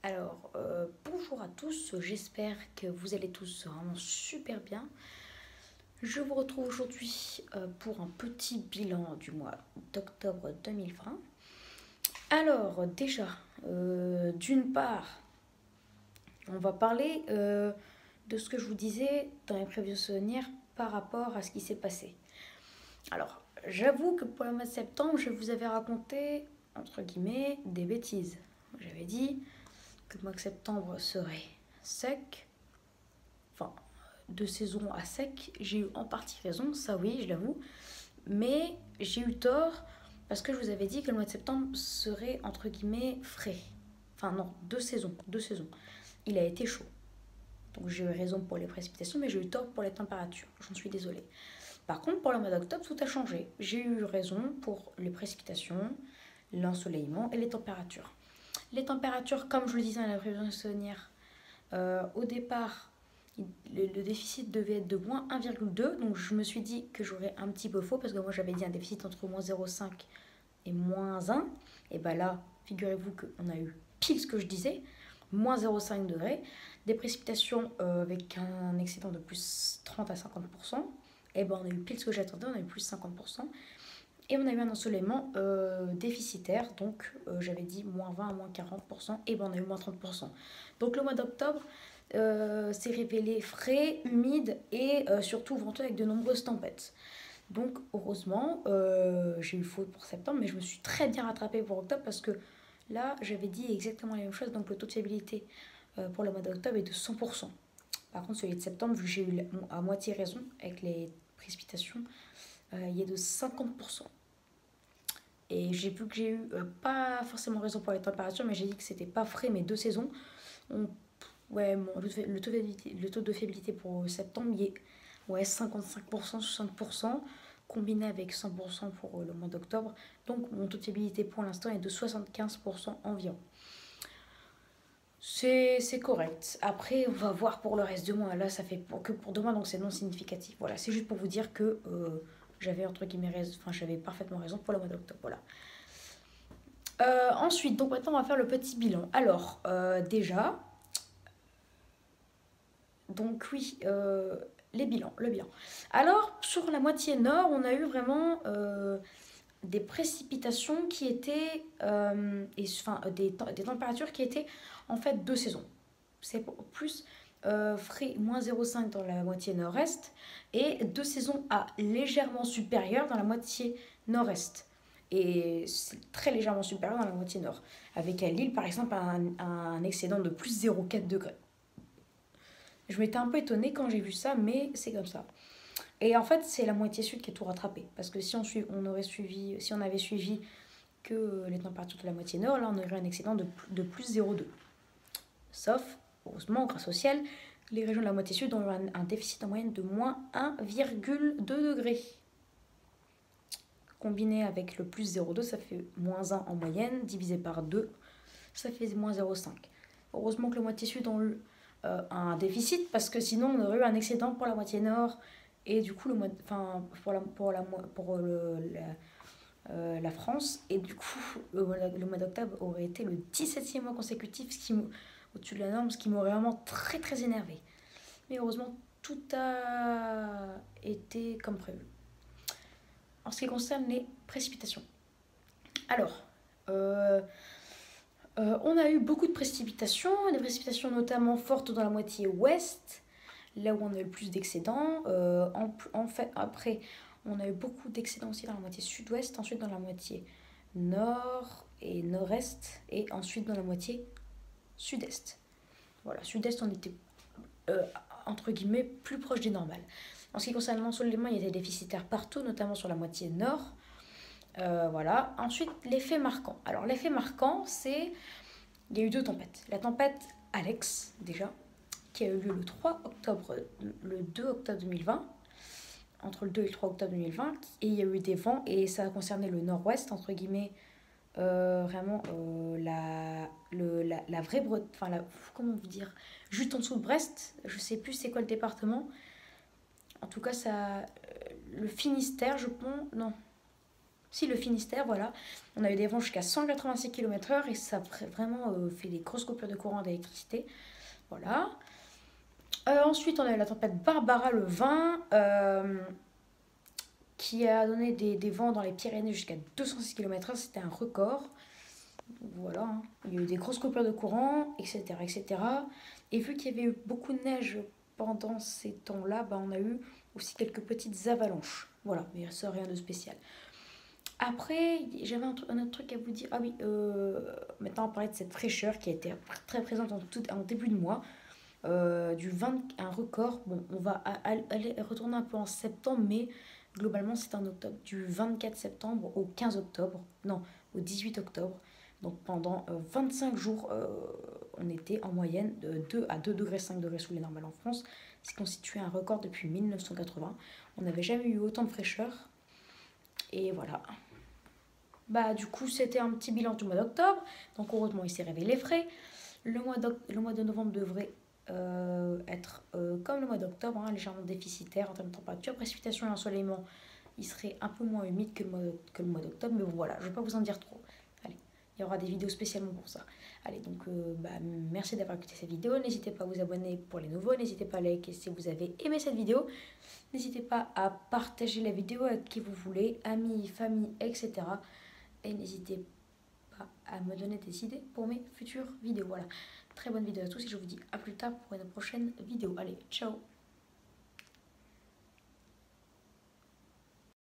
Alors, bonjour à tous, j'espère que vous allez tous vraiment super bien. Je vous retrouve aujourd'hui pour un petit bilan du mois d'octobre 2020. Alors, déjà, d'une part, on va parler de ce que je vous disais dans les prévieux souvenirs par rapport à ce qui s'est passé. Alors, j'avoue que pour le mois de septembre, je vous avais raconté, entre guillemets, des bêtises. J'avais dit que le mois de septembre serait sec, enfin, de saison à sec. J'ai eu en partie raison, ça oui, je l'avoue, mais j'ai eu tort parce que je vous avais dit que le mois de septembre serait, entre guillemets, frais. Enfin non, deux saisons. Il a été chaud. Donc j'ai eu raison pour les précipitations, mais j'ai eu tort pour les températures. J'en suis désolée. Par contre, pour le mois d'octobre, tout a changé. J'ai eu raison pour les précipitations, l'ensoleillement et les températures. Les températures, comme je le disais dans la prévision saisonnière, au départ, le déficit devait être de moins 1,2. Donc je me suis dit que j'aurais un petit peu faux parce que moi j'avais dit un déficit entre moins 0,5 et moins 1. Et bien là, figurez-vous qu'on a eu pile ce que je disais, moins 0,5 degrés. Des précipitations avec un excédent de plus 30 à 50%. Et ben on a eu pile ce que j'attendais, on a eu plus 50%. Et on a eu un ensoleillement déficitaire, donc j'avais dit moins 20 à moins 40%, et ben on a eu moins 30%. Donc le mois d'octobre s'est révélé frais, humide et surtout venteux avec de nombreuses tempêtes. Donc heureusement, j'ai eu faute pour septembre, mais je me suis très bien rattrapée pour octobre parce que là j'avais dit exactement la même chose, donc le taux de fiabilité pour le mois d'octobre est de 100%. Par contre celui de septembre, vu que j'ai eu à moitié raison avec les précipitations, il est de 50%. Et j'ai vu que j'ai eu pas forcément raison pour les températures, mais j'ai dit que c'était pas frais mes deux saisons. On, ouais, bon, le taux de fiabilité pour septembre, il est ouais, 55%, 60%, combiné avec 100% pour le mois d'octobre. Donc mon taux de fiabilité pour l'instant est de 75% environ. C'est correct. Après, on va voir pour le reste de mois. Là, ça fait que pour 2 mois, donc c'est non significatif. Voilà, c'est juste pour vous dire que j'avais entre guillemets raison, enfin j'avais parfaitement raison pour le mois d'octobre. Voilà. Ensuite, donc maintenant on va faire le petit bilan. Alors, déjà, donc oui, le bilan. Alors, sur la moitié nord, on a eu vraiment des précipitations qui étaient, enfin, des températures qui étaient en fait deux saisons. C'est plus frais, moins 0,5 dans la moitié nord-est, et deux saisons à légèrement supérieures dans la moitié nord-est. Et c'est très légèrement supérieur dans la moitié nord. Avec à Lille, par exemple, un excédent de plus 0,4 degrés. Je m'étais un peu étonnée quand j'ai vu ça, mais c'est comme ça. Et en fait, c'est la moitié sud qui est tout rattrapé. Parce que si on aurait suivi, si on avait suivi que les températures de la moitié nord, là, on aurait un excédent de plus 0,2. Sauf, heureusement, grâce au ciel, les régions de la moitié sud ont eu un déficit en moyenne de moins 1,2 degrés. Combiné avec le plus 0,2, ça fait moins 1 en moyenne, divisé par 2, ça fait moins 0,5. Heureusement que la moitié sud ont eu un déficit, parce que sinon on aurait eu un excédent pour la moitié nord, et du coup, la France, et du coup, le mois d'octobre aurait été le 17e mois consécutif, au-dessus de la norme, ce qui m'aurait vraiment très très énervé. Mais heureusement, tout a été comme prévu. En ce qui concerne les précipitations. Alors, on a eu beaucoup de précipitations, des précipitations notamment fortes dans la moitié ouest, là où on a eu le plus d'excédents. En fait, après, on a eu beaucoup d'excédents aussi dans la moitié sud-ouest, ensuite dans la moitié nord et nord-est, et ensuite dans la moitié sud-est. Voilà, sud-est, on était, entre guillemets, plus proche des normales. En ce qui concerne l'ensoleillement, il y a des déficitaires partout, notamment sur la moitié nord. Voilà. Ensuite, l'effet marquant. Alors, l'effet marquant, c'est... Il y a eu deux tempêtes. La tempête Alex, déjà, qui a eu lieu le 2 octobre 2020, entre le 2 et le 3 octobre 2020. Et il y a eu des vents, et ça a concerné le nord-ouest, entre guillemets, vraiment la vraie Bretagne, enfin, comment vous dire, juste en dessous de Brest, je sais plus c'est quoi le département. En tout cas, ça, le Finistère, je pense, non, Si, le Finistère, voilà. On a eu des vents jusqu'à 186 km/h et ça a vraiment fait des grosses coupures de courant d'électricité. Voilà. Ensuite, on a eu la tempête Barbara le 20, qui a donné des vents dans les Pyrénées jusqu'à 206 km/h. C'était un record. Voilà, hein. Il y a eu des grosses coupures de courant, etc. etc. Et vu qu'il y avait eu beaucoup de neige pendant ces temps-là, bah, on a eu aussi quelques petites avalanches. Voilà, mais ça, rien de spécial. Après, j'avais un autre truc à vous dire. Ah oui, maintenant on va parler de cette fraîcheur qui a été très présente en début de mois. Un record. Bon, on va aller retourner un peu en septembre, mais globalement c'est en octobre. Du 24 septembre au 15 octobre. Non, au 18 octobre. Donc pendant 25 jours, on était en moyenne de 2 à 2,5 degrés sous les normales en France. Ce qui constituait un record depuis 1980. On n'avait jamais eu autant de fraîcheur. Et voilà. Bah du coup c'était un petit bilan du mois d'octobre. Donc heureusement il s'est révélé frais. Le mois de novembre devrait être comme le mois d'octobre, hein, légèrement déficitaire en termes de température, précipitation et ensoleillement. Il serait un peu moins humide que le mois d'octobre, mais bon voilà, je ne vais pas vous en dire trop. Allez, il y aura des vidéos spécialement pour ça. Allez, donc merci d'avoir écouté cette vidéo. N'hésitez pas à vous abonner pour les nouveaux. N'hésitez pas à liker si vous avez aimé cette vidéo. N'hésitez pas à partager la vidéo avec qui vous voulez, amis, famille, etc. Et n'hésitez pas à me donner des idées pour mes futures vidéos. Voilà, très bonne vidéo à tous et je vous dis à plus tard pour une prochaine vidéo. Allez, ciao!